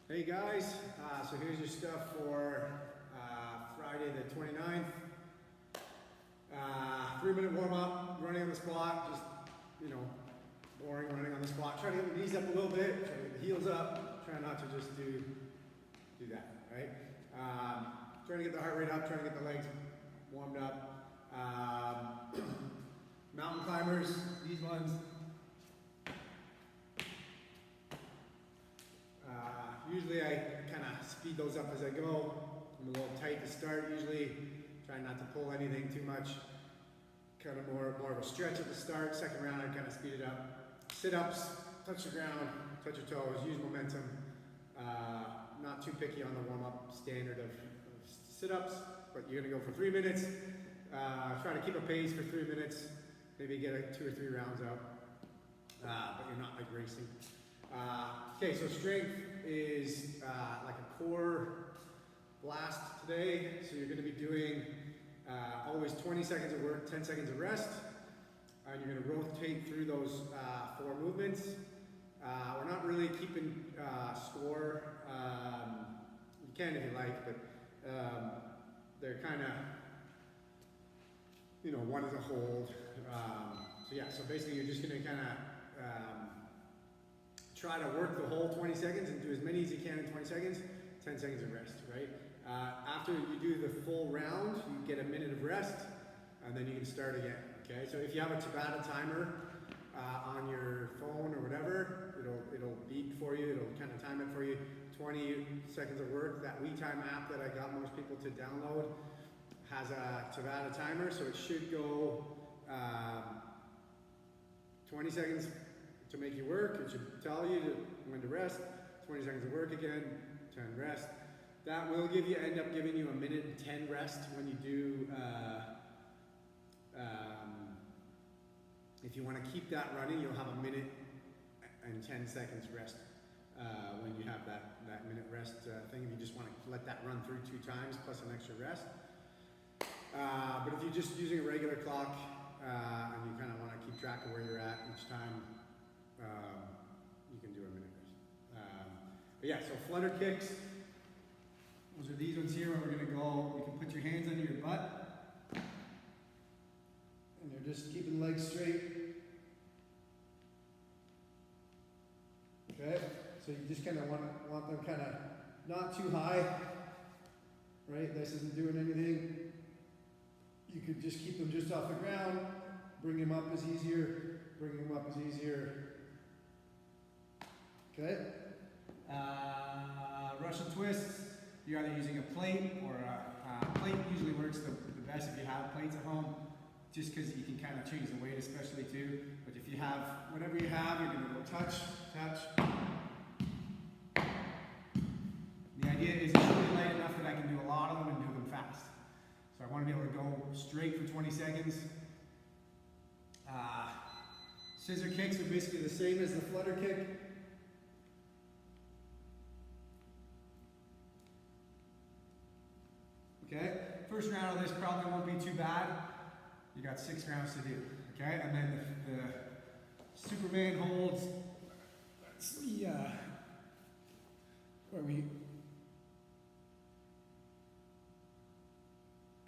Hey guys, so here's your stuff for Friday the 29th. 3-minute warm up, running on the spot, just, boring running on the spot. Try to get the knees up a little bit, try to get the heels up, try not to just do that, right? Trying to get the heart rate up, trying to get the legs warmed up. Mountain climbers, these ones. Usually I kind of speed those up as I go. I'm a little tight to start usually. Try not to pull anything too much. Kind of more of a stretch at the start. Second round I kind of speed it up. Sit-ups, touch the ground, touch your toes, use momentum. Not too picky on the warm-up standard of sit-ups, but you're going to go for 3 minutes. Try to keep a pace for 3 minutes. Maybe get 2 or 3 rounds out, but you're not like racing. Okay, so strength is like a core blast today. So you're going to be doing always 20 seconds of work, 10 seconds of rest. And you're going to rotate through those 4 movements. We're not really keeping score. You can if you like, but they're kind of, one is a hold. So yeah, so basically you're just going to kind of try to work the whole 20 seconds and do as many as you can in 20 seconds, 10 seconds of rest, right? After you do the full round, you get a minute of rest, and then you can start again, okay? So if you have a Tabata timer on your phone or whatever, it'll beep for you, it'll kind of time it for you, 20 seconds of work. That WeTime app that I got most people to download has a Tabata timer, so it should go 20 seconds to make you work. It should tell you when to rest, 20 seconds of work again, 10 rest. That will end up giving you a minute and 10 rest when you do, if you want to keep that running, you'll have a minute and 10 seconds rest when you have that minute rest thing. If you just want to let that run through 2 times plus an extra rest. But if you're just using a regular clock and you kind of want to keep track of where you're at each time, you can do a minute rest. But yeah, so flutter kicks. Those are these ones here where we're going to go. You can put your hands under your butt. And you're just keeping legs straight. Okay? So you just kind of want them kind of not too high. Right? This isn't doing anything. You could just keep them just off the ground. Bring them up is easier. Bring them up is easier. Okay? Russian twists. You're either using a plate or a plate usually works the best if you have plates at home, just because you can kind of change the weight especially too. But if you have whatever you have, you're going to go touch, touch. The idea is it should be light enough that I can do a lot of them and do them fast. So I want to be able to go straight for 20 seconds. Scissor kicks are basically the same as the flutter kick. Okay, first round of this probably won't be too bad. You got 6 rounds to do. Okay, and then the Superman holds. Let's see, where we.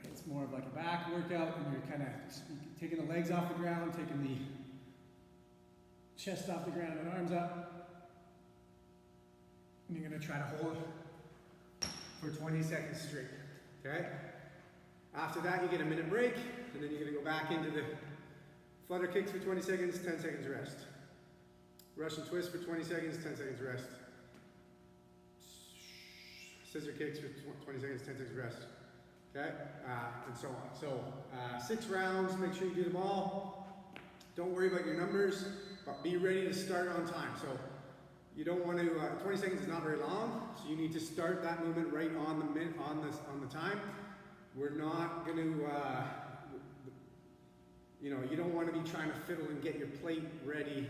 It's more of like a back workout, and you're kind of taking the legs off the ground, taking the chest off the ground and arms up. And you're going to try to hold for 20 seconds straight. Okay? After that, you get a minute break, and then you're going to go back into the flutter kicks for 20 seconds, 10 seconds rest. Russian twist for 20 seconds, 10 seconds rest. Scissor kicks for 20 seconds, 10 seconds rest. Okay? And so on. So 6 rounds, make sure you do them all. Don't worry about your numbers, but be ready to start on time. So you don't want to, 20 seconds is not very long, so you need to start that movement right on the time. We're not going to, you don't want to be trying to fiddle and get your plate ready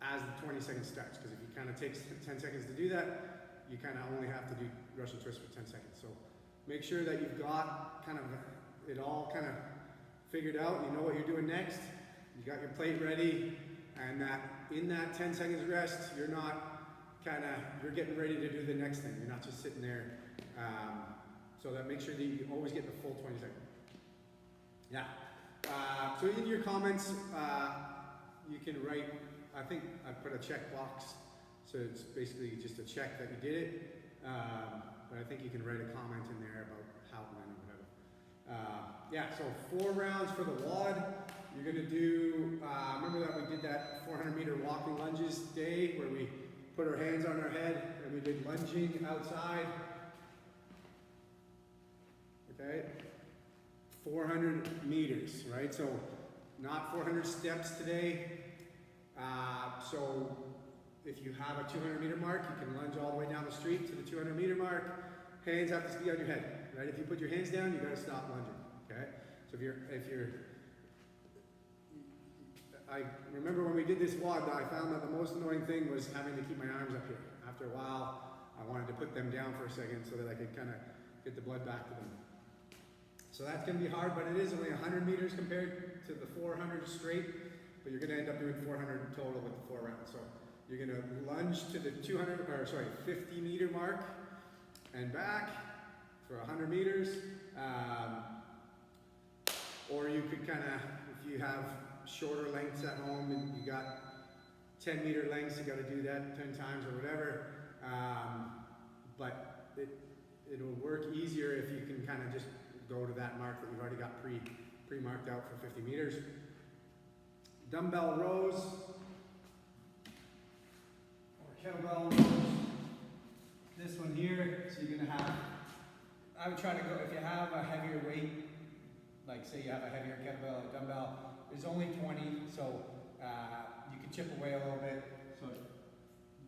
as the 20 seconds starts, because if it kind of takes 10 seconds to do that, you kind of only have to do Russian twist for 10 seconds. So make sure that you've got kind of it all kind of figured out. You know what you're doing next. You got your plate ready, and that in that 10 seconds rest, you're not you're getting ready to do the next thing. You're not just sitting there. So that make sure that you always get the full 20 seconds. Yeah. So in your comments, you can write, I think I put a check box. So it's basically just a check that you did it. But I think you can write a comment in there about how, when, or whatever. Yeah, so 4 rounds for the WOD. You're gonna do, remember that we did that 400-meter walking lunges day where we put our hands on our head and we did lunging outside. Okay, 400 meters, right? So not 400 steps today. So if you have a 200-meter mark, you can lunge all the way down the street to the 200-meter mark. Hands have to be on your head, right? If you put your hands down, you gotta stop lunging, okay? So I remember when we did this WOD, I found that the most annoying thing was having to keep my arms up here. After a while, I wanted to put them down for a second so that I could kind of get the blood back to them. So that's going to be hard, but it is only 100 meters compared to the 400 straight, but you're going to end up doing 400 total with the 4 rounds. So you're going to lunge to the 50-meter mark and back for 100 meters. Or you could kind of, if you have shorter lengths at home and you got 10-meter lengths, you got to do that 10 times or whatever. But it'll work easier if you can kind of just go to that mark that you've already got pre-marked out for 50 meters. Dumbbell rows or kettlebell rows. This one here, so you're gonna have, I would try to go, if you have a heavier weight, like say you have a heavier kettlebell or dumbbell, there's only 20, so you can chip away a little bit. So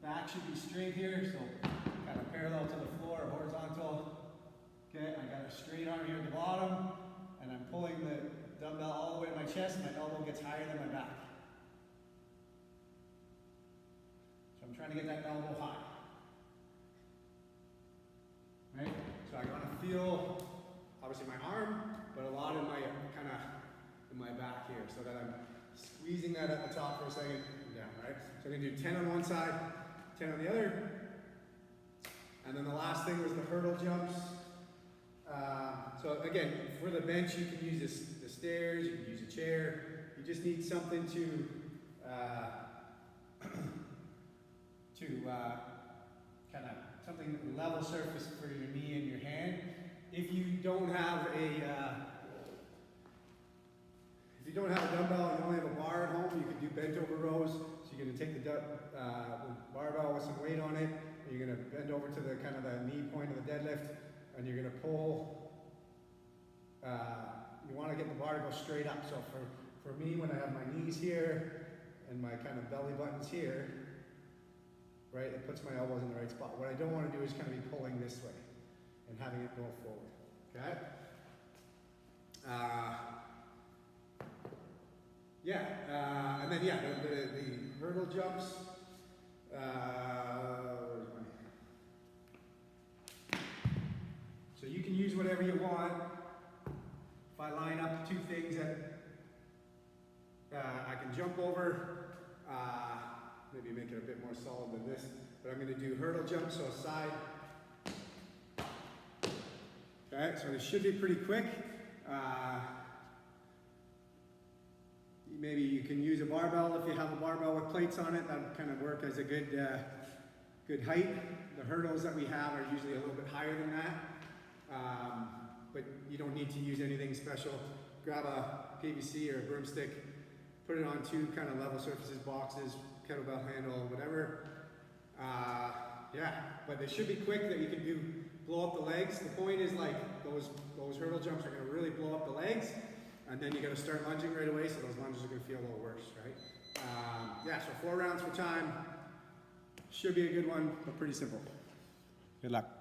back should be straight here, so kind of parallel to the floor, horizontal. Okay, I got a straight arm here at the bottom, and I'm pulling the dumbbell all the way to my chest, and my elbow gets higher than my back. So I'm trying to get that elbow high. Right? So I want to feel, obviously my arm, but a lot in my in my back here, so that I'm squeezing that at the top for a second and down, right? So I'm going to do 10 on one side, 10 on the other. And then the last thing was the hurdle jumps. So again, for the bench, you can use the stairs, you can use a chair. You just need something to kind of something level surface for your knee and your hand. If you don't have a dumbbell and you only have a bar at home, you can do bent over rows. So you're going to take the barbell with some weight on it, and you're going to bend over to the kind of the knee point of the deadlift, and you're going to pull. You want to get the bar to go straight up. So for me, when I have my knees here and my kind of belly buttons here, right, it puts my elbows in the right spot. What I don't want to do is kind of be pulling this way and having it go forward. Okay? And then the hurdle jumps. So you can use whatever you want. If I line up 2 things that I can jump over, maybe make it a bit more solid than this, but I'm going to do hurdle jumps, so side. Okay, so this should be pretty quick. Maybe you can use a barbell if you have a barbell with plates on it. That would kind of work as a good height. The hurdles that we have are usually a little bit higher than that, but you don't need to use anything special. Grab a PVC or a broomstick, put it on 2 kind of level surfaces, boxes, kettlebell handle, whatever. But they should be quick that you can blow up the legs. The point is like those hurdle jumps are going to really blow up the legs. And then you got to start lunging right away, so those lunges are going to feel a little worse, right? So 4 rounds for time. Should be a good one, but pretty simple. Good luck.